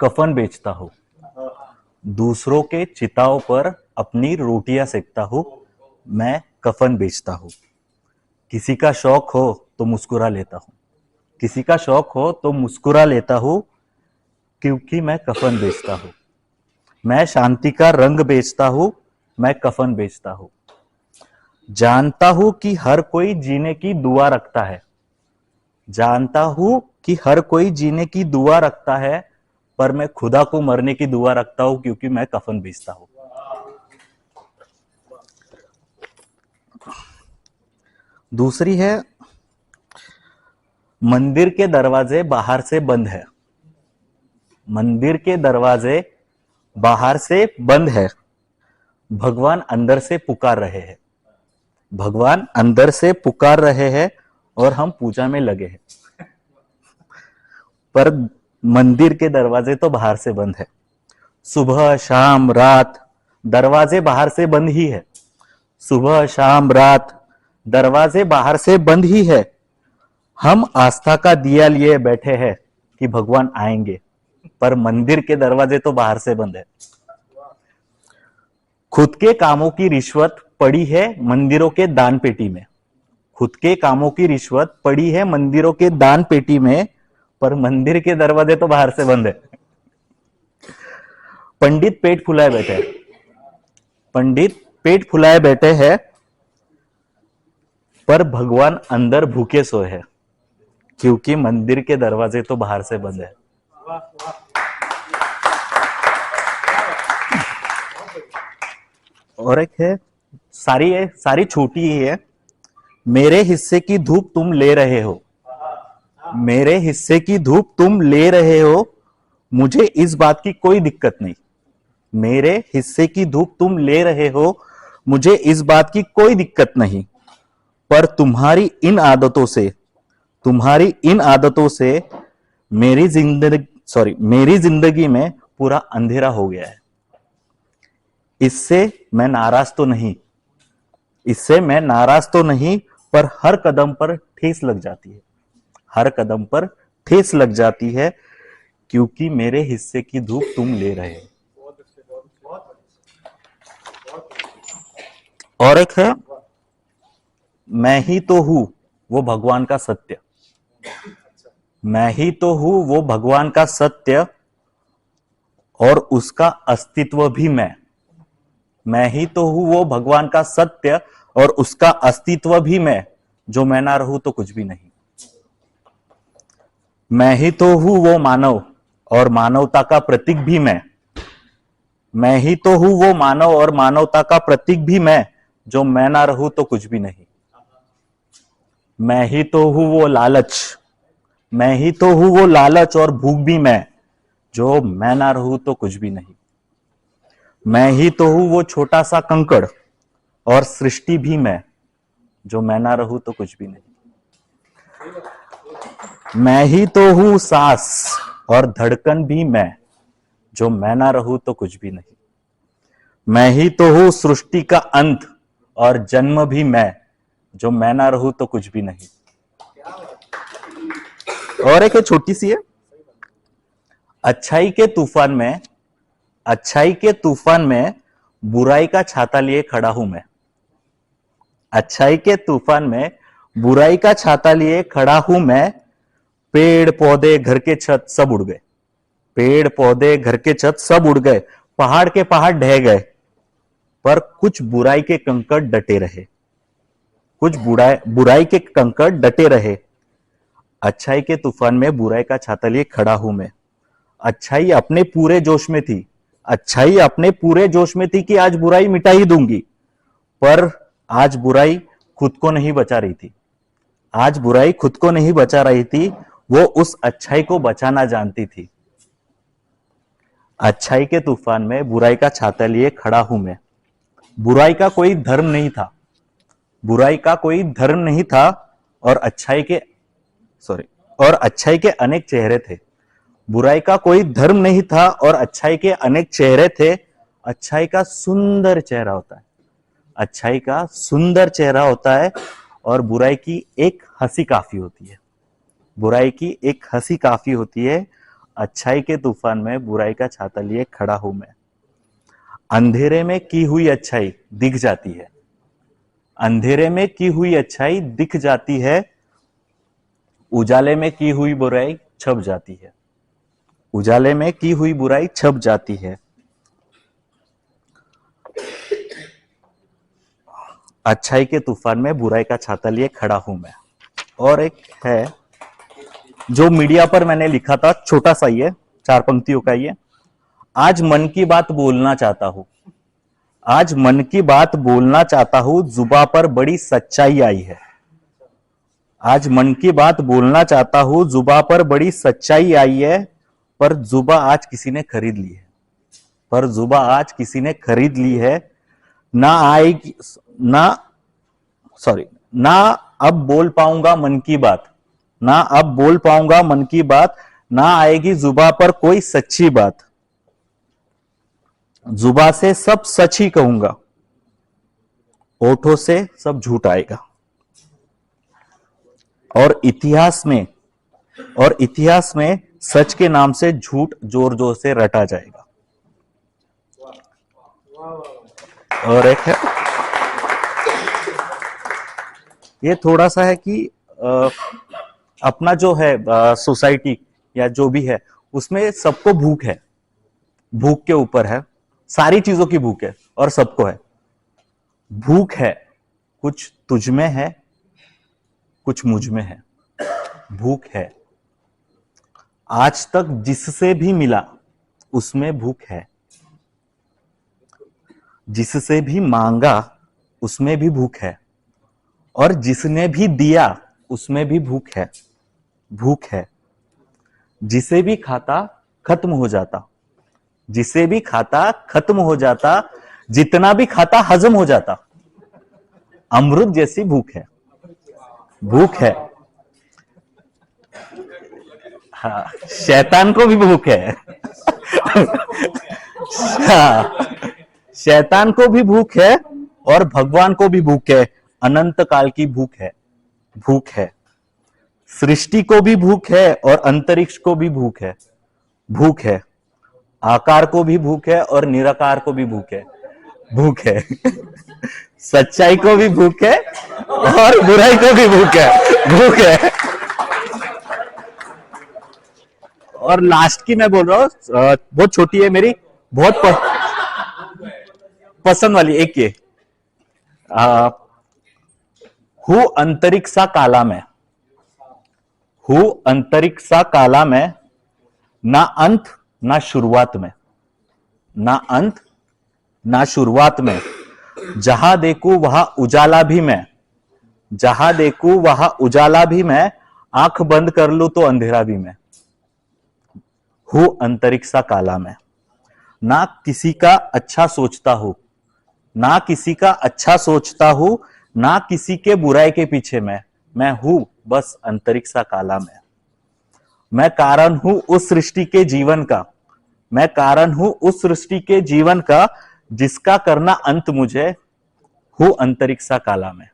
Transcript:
कफन बेचता हूँ। दूसरों के चिताओं पर अपनी रोटियां सेकता हूँ। मैं कफन बेचता हूँ। किसी का शौक हो तो मुस्कुरा लेता हूँ। किसी का शौक हो तो मुस्कुरा लेता हूँ, क्योंकि मैं कफन बेचता हूँ। मैं शांति का रंग बेचता हूँ। मैं कफन बेचता हूँ। जानता हूं कि हर कोई जीने की दुआ रखता है। जानता हूं कि हर कोई जीने की दुआ रखता है, पर मैं खुदा को मरने की दुआ रखता हूं, क्योंकि मैं कफन बेचता हूं। दूसरी है, मंदिर के दरवाजे बाहर से बंद है। मंदिर के दरवाजे बाहर से बंद है। भगवान अंदर से पुकार रहे हैं। भगवान अंदर से पुकार रहे हैं और हम पूजा में लगे हैं। पर मंदिर के दरवाजे तो बाहर से बंद है। सुबह शाम रात दरवाजे बाहर से बंद ही है। सुबह शाम रात दरवाजे बाहर से बंद ही है। हम आस्था का दिया लिए बैठे हैं कि भगवान आएंगे, पर मंदिर के दरवाजे तो बाहर से बंद है। खुद के कामों की रिश्वत पड़ी है मंदिरों के दान पेटी में। खुद के कामों की रिश्वत पड़ी है मंदिरों के दान पेटी में, पर मंदिर के दरवाजे तो बाहर से बंद है। पंडित पेट फुलाए बैठे हैं। पंडित पेट फुलाए बैठे हैं, पर भगवान अंदर भूखे सोए हैं, क्योंकि मंदिर के दरवाजे तो बाहर से बंद है। और एक है, सारी छोटी ही है। मेरे हिस्से की धूप तुम ले रहे हो। मेरे हिस्से की धूप तुम ले रहे हो, मुझे इस बात की कोई दिक्कत नहीं। मेरे हिस्से की धूप तुम ले रहे हो, मुझे इस बात की कोई दिक्कत नहीं। पर तुम्हारी इन आदतों से मेरी जिंदगी में पूरा अंधेरा हो गया है। इससे मैं नाराज तो नहीं। इससे मैं नाराज तो नहीं, पर हर कदम पर ठेस लग जाती है। हर कदम पर ठेस लग जाती है, क्योंकि मेरे हिस्से की धूप तुम ले रहे हो। और एक है, मैं ही तो हूं वो भगवान का सत्य। मैं ही तो हूं वो भगवान का सत्य, और उसका अस्तित्व भी मैं। मैं ही तो हूं वो भगवान का सत्य, और उसका अस्तित्व भी मैं। जो मैं ना रहूं तो कुछ भी नहीं। मैं ही तो हूं वो मानव, और मानवता का प्रतीक भी मैं। मैं ही तो हूं वो मानव और मानवता का प्रतीक भी मैं। जो मैं ना रहूं तो कुछ भी नहीं। मैं ही तो हूं वो लालच। मैं ही तो हूं वो लालच और भूख भी मैं। जो मैं ना रहूं तो कुछ भी नहीं। मैं ही तो हूं वो छोटा सा कंकड़, और सृष्टि भी मैं। जो मैं ना रहूं तो कुछ भी नहीं। मैं ही तो हूं सांस और धड़कन भी मैं। जो मैं ना रहूं तो कुछ भी नहीं। मैं ही तो हूं सृष्टि का अंत और जन्म भी मैं। जो मैं ना रहूं तो कुछ भी नहीं। और एक छोटी सी है, अच्छाई के तूफान में अच्छाई के तूफान में बुराई का छाता लिए खड़ा हूं मैं। अच्छाई के तूफान में बुराई का छाता लिए खड़ा हूं मैं। पेड़ पौधे घर के छत सब उड़ गए। पेड़ पौधे घर के छत सब उड़ गए। पहाड़ के पहाड़ ढह गए, पर कुछ बुराई के कंकड़ डटे रहे। कुछ बुराई के कंकड़ डटे रहे। अच्छाई के तूफान में बुराई का छाता लिए खड़ा हूं मैं। अच्छाई अपने पूरे जोश में थी। अच्छाई अपने पूरे जोश में थी कि आज बुराई मिटा ही दूंगी, पर आज बुराई खुद को नहीं बचा रही थी। आज बुराई खुद को नहीं बचा रही थी, वो उस अच्छाई को बचाना जानती थी। अच्छाई के तूफान में बुराई का छाता लिए खड़ा हूं मैं। बुराई का कोई धर्म नहीं था। बुराई का कोई धर्म नहीं था, और अच्छाई के अच्छाई के अनेक चेहरे थे। बुराई का कोई धर्म नहीं था और अच्छाई के अनेक चेहरे थे। अच्छाई का सुंदर चेहरा होता है। अच्छाई का सुंदर चेहरा होता है, और बुराई की एक हंसी काफी होती है। बुराई की एक हंसी काफी होती है। अच्छाई के तूफान में बुराई का छाता लिए खड़ा हूं मैं। अंधेरे में की हुई अच्छाई दिख जाती है, अंधेरे में की हुई अच्छाई दिख जाती है, उजाले में की हुई बुराई छप जाती है, उजाले में की हुई बुराई छप जाती है। अच्छाई के तूफान में बुराई का छाता लिए खड़ा हूं मैं। और एक है जो मीडिया पर मैंने लिखा था, छोटा सा ही है, 4 पंक्तियों का ये। आज मन की बात बोलना चाहता हूं, आज मन की बात बोलना चाहता हूं, जुबा पर बड़ी सच्चाई आई है। आज मन की बात बोलना चाहता हूं, जुबा पर बड़ी सच्चाई आई है, पर जुबा आज किसी ने खरीद ली है, पर जुबा आज किसी ने खरीद ली है। ना आएगी, ना अब बोल पाऊंगा मन की बात, ना अब बोल पाऊंगा मन की बात, ना आएगी जुबा पर कोई सच्ची बात, जुबा से सब सच ही कहूंगा, होठों से सब झूठ आएगा। और इतिहास में सच के नाम से झूठ जोर जोर से रटा जाएगा। और एक है, ये थोड़ा सा है कि अपना जो है सोसाइटी या जो भी है उसमें सबको भूख है, भूख के ऊपर है, सारी चीजों की भूख है और सबको है। भूख है, कुछ तुझ में है, कुछ मुझ में है। भूख है, आज तक जिससे भी मिला उसमें भूख है, जिससे भी मांगा उसमें भी भूख है, और जिसने भी दिया उसमें भी भूख है। भूख है, जिसे भी खाता खत्म हो जाता, जिसे भी खाता खत्म हो जाता, जितना भी खाता हजम हो जाता। अमृत जैसी भूख है, भूख है। हाँ, शैतान को भी भूख है। हाँ, शैतान को भी भूख है और भगवान को भी भूख है, अनंत काल की भूख है, भूख है। सृष्टि को भी भूख है और अंतरिक्ष को भी भूख है, भूख है। आकार को भी भूख है और निराकार को भी भूख है, भूख है। सच्चाई को भी भूख है और बुराई को भी भूख है, भूख है। और लास्ट की मैं बोल रहा हूं, बहुत छोटी है मेरी, बहुत पसंद वाली एक ये, हूं अंतरिक्षा काला में, हूं अंतरिक्षा काला में, ना अंत ना शुरुआत में, ना अंत ना शुरुआत में। जहां देखूं वहां उजाला भी मैं, जहां देखूं वहां उजाला भी मैं, आंख बंद कर लूं तो अंधेरा भी मैं। हूं अंतरिक्षा काला में, ना किसी का अच्छा सोचता हूं, ना किसी का अच्छा सोचता हूं, ना किसी के बुराई के पीछे मैं हूं बस अंतरिक्षा काला में। मैं कारण हूं उस सृष्टि के जीवन का, मैं कारण हूं उस सृष्टि के जीवन का, जिसका करना अंत मुझे हूं अंतरिक्षा काला में।